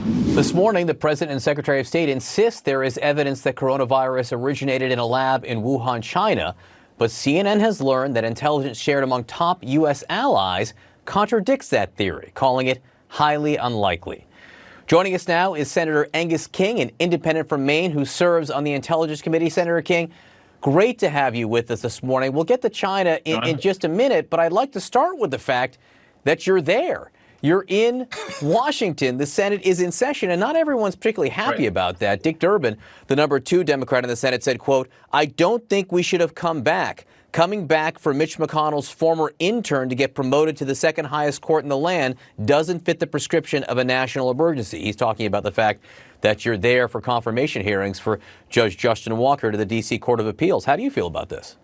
This morning, the President and Secretary of State insist there is evidence that coronavirus originated in a lab in Wuhan, China. But CNN has learned that intelligence shared among top U.S. allies contradicts that theory, calling it highly unlikely. Joining us now is Senator Angus King, an independent from Maine who serves on the Intelligence Committee. Senator King, great to have you with us this morning. We'll get to China in just a minute, but I'd like to start with the fact that you're there. You're in Washington. The Senate is in session, and not everyone's particularly happy about that. Dick Durbin, the number 2 Democrat in the Senate, said, quote, "I don't think we should have come back. Coming back for Mitch McConnell's former intern to get promoted to the second highest court in the land doesn't fit the prescription of a national emergency." He's talking about the fact that you're there for confirmation hearings for Judge Justin Walker to the D.C. Court of Appeals. How do you feel about this?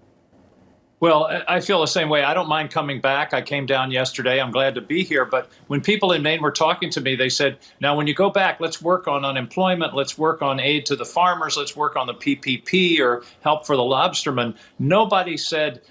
Well, I feel the same way. I don't mind coming back. I came down yesterday. I'm glad to be here. But when people in Maine were talking to me, they said, now, when you go back, let's work on unemployment. Let's work on aid to the farmers. Let's work on the PPP or help for the lobstermen. Nobody said,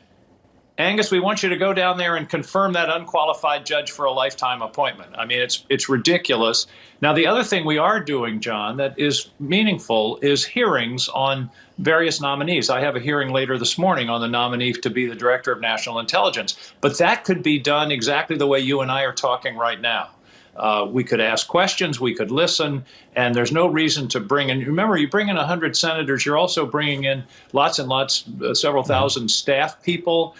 Angus, we want you to go down there and confirm that unqualified judge for a lifetime appointment. I mean, it's ridiculous. Now, the other thing we are doing, John, that is meaningful is hearings on various nominees. I have a hearing later this morning on the nominee to be the Director of National Intelligence. But that could be done exactly the way you and I are talking right now. We could ask questions, we could listen, and there's no reason to bring in. Remember, you bring in 100 senators, you're also bringing in lots and lots, several thousand staff people,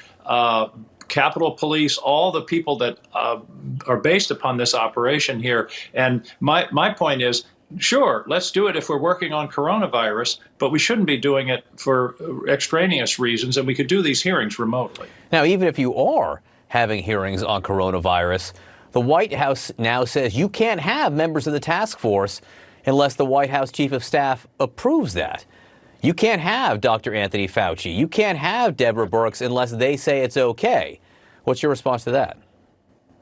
Capitol Police, all the people that are based upon this operation here. And my point is, sure, let's do it if we're working on coronavirus, but we shouldn't be doing it for extraneous reasons, and we could do these hearings remotely. Now, even if you are having hearings on coronavirus, the White House now says you can't have members of the task force unless the White House Chief of Staff approves that. You can't have Dr. Anthony Fauci. You can't have Deborah Birx unless they say it's okay. What's your response to that?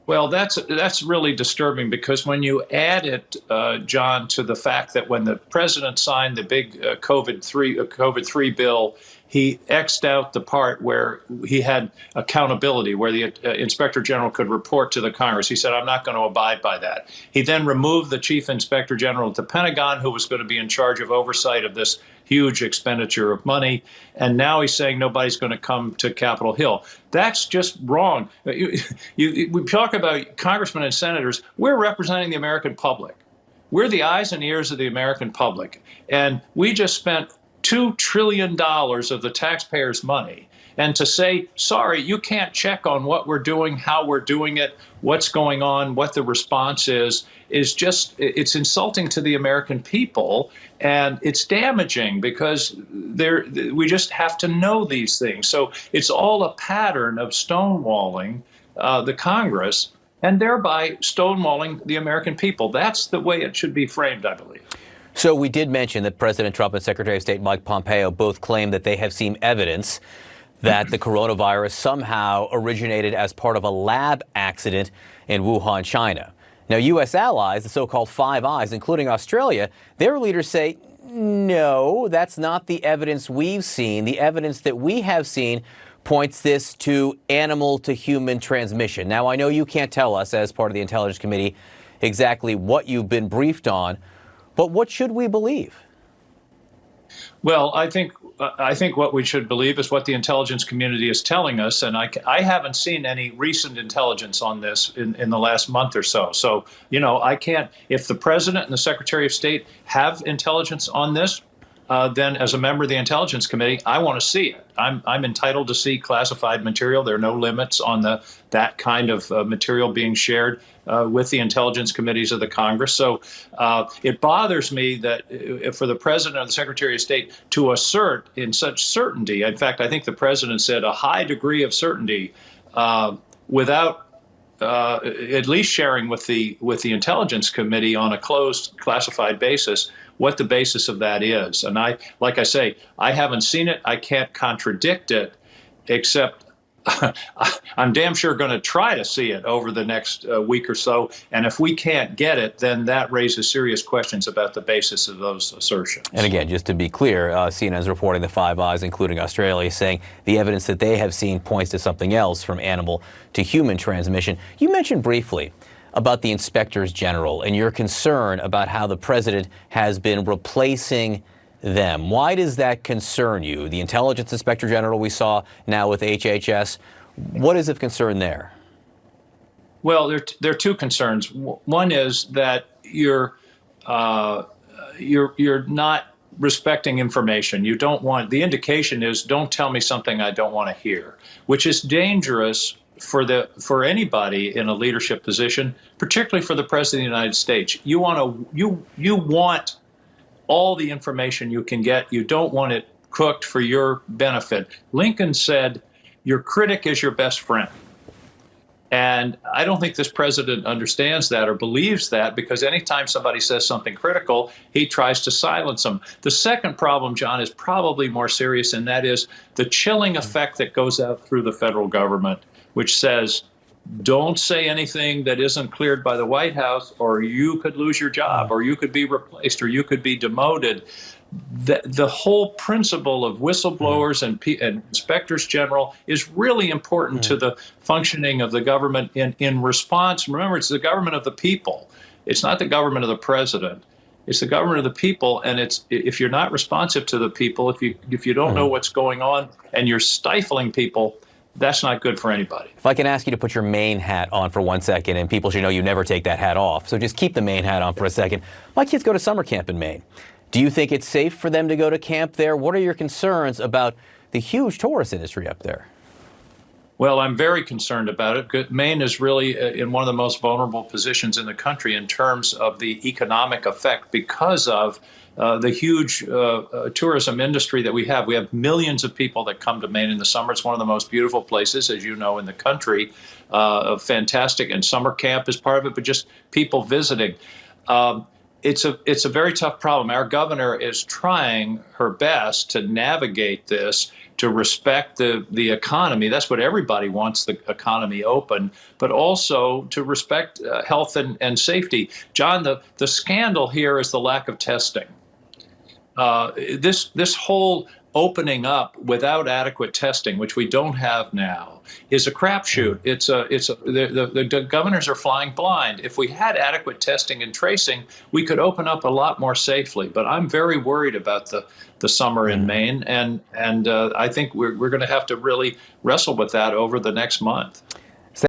Well, that's really disturbing because when you add it, John, to the fact that when the president signed the big COVID-3 bill, he X'd out the part where he had accountability, where the inspector general could report to the Congress. He said, I'm not going to abide by that. He then removed the chief inspector general at the Pentagon, who was going to be in charge of oversight of this huge expenditure of money. And now he's saying nobody's going to come to Capitol Hill. That's just wrong. We talk about congressmen and senators. We're representing the American public. We're the eyes and ears of the American public. And we just spent $2 trillion of the taxpayers' money. And to say, sorry, you can't check on what we're doing, how we're doing it, what's going on, what the response is just, it's insulting to the American people. And it's damaging because we just have to know these things. So it's all a pattern of stonewalling the Congress and thereby stonewalling the American people. That's the way it should be framed, I believe. So we did mention that President Trump and Secretary of State Mike Pompeo both claim that they have seen evidence that the coronavirus somehow originated as part of a lab accident in Wuhan, China. Now, U.S. allies, the so-called Five Eyes, including Australia, their leaders say, no, that's not the evidence we've seen. The evidence that we have seen points this to animal-to-human transmission. Now, I know you can't tell us, as part of the Intelligence Committee, exactly what you've been briefed on, but what should we believe? Well, I think what we should believe is what the intelligence community is telling us, and I haven't seen any recent intelligence on this in the last month or so. So, I can't. If the president and the Secretary of State have intelligence on this, then as a member of the Intelligence Committee, I want to see it. I'm entitled to see classified material. There are no limits on that kind of material being shared with the intelligence committees of the Congress. So it bothers me that for the president or the Secretary of State to assert in such certainty, in fact, I think the president said a high degree of certainty without at least sharing with the Intelligence Committee on a closed, classified basis what the basis of that is. And like I say, I haven't seen it. I can't contradict it, except I'm damn sure going to try to see it over the next week or so. And if we can't get it, then that raises serious questions about the basis of those assertions. And again, just to be clear, CNN is reporting the Five Eyes, including Australia, saying the evidence that they have seen points to something else, from animal to human transmission. You mentioned briefly about the inspectors general and your concern about how the president has been replacing them. Why does that concern you? The intelligence inspector general we saw now with HHS. What is of concern there? Well, there are two concerns. One is that you're not respecting information. You don't want, the indication is, don't tell me something I don't want to hear, which is dangerous for anybody in a leadership position, particularly for the president of the United States. You want all the information you can get. You don't want it cooked for your benefit. Lincoln said, "Your critic is your best friend." And I don't think this president understands that or believes that, because anytime somebody says something critical, he tries to silence them. The second problem, John, is probably more serious, and that is the chilling effect that goes out through the federal government, which says, don't say anything that isn't cleared by the White House, or you could lose your job, or you could be replaced, or you could be demoted. The whole principle of whistleblowers and inspectors general is really important to the functioning of the government in response. Remember, it's the government of the people. It's not the government of the president. It's the government of the people, and it's, if you're not responsive to the people, if you don't know what's going on and you're stifling people, that's not good for anybody. If I can ask you to put your Maine hat on for 1 second, and people should know you never take that hat off, so just keep the Maine hat on for a second. My kids go to summer camp in Maine. Do you think it's safe for them to go to camp there? What are your concerns about the huge tourist industry up there? Well, I'm very concerned about it. Maine is really in one of the most vulnerable positions in the country in terms of the economic effect because of the huge tourism industry that we have. We have millions of people that come to Maine in the summer. It's one of the most beautiful places, as you know, in the country. Fantastic, and summer camp is part of it, but just people visiting. It's a very tough problem. Our governor is trying her best to navigate this, to respect the economy. That's what everybody wants, the economy open, but also to respect health and safety. John, the scandal here is the lack of testing. This whole opening up without adequate testing, which we don't have now, is a crapshoot. The governors are flying blind. If we had adequate testing and tracing, we could open up a lot more safely. But I'm very worried about the summer in Maine, and I think we're going to have to really wrestle with that over the next month.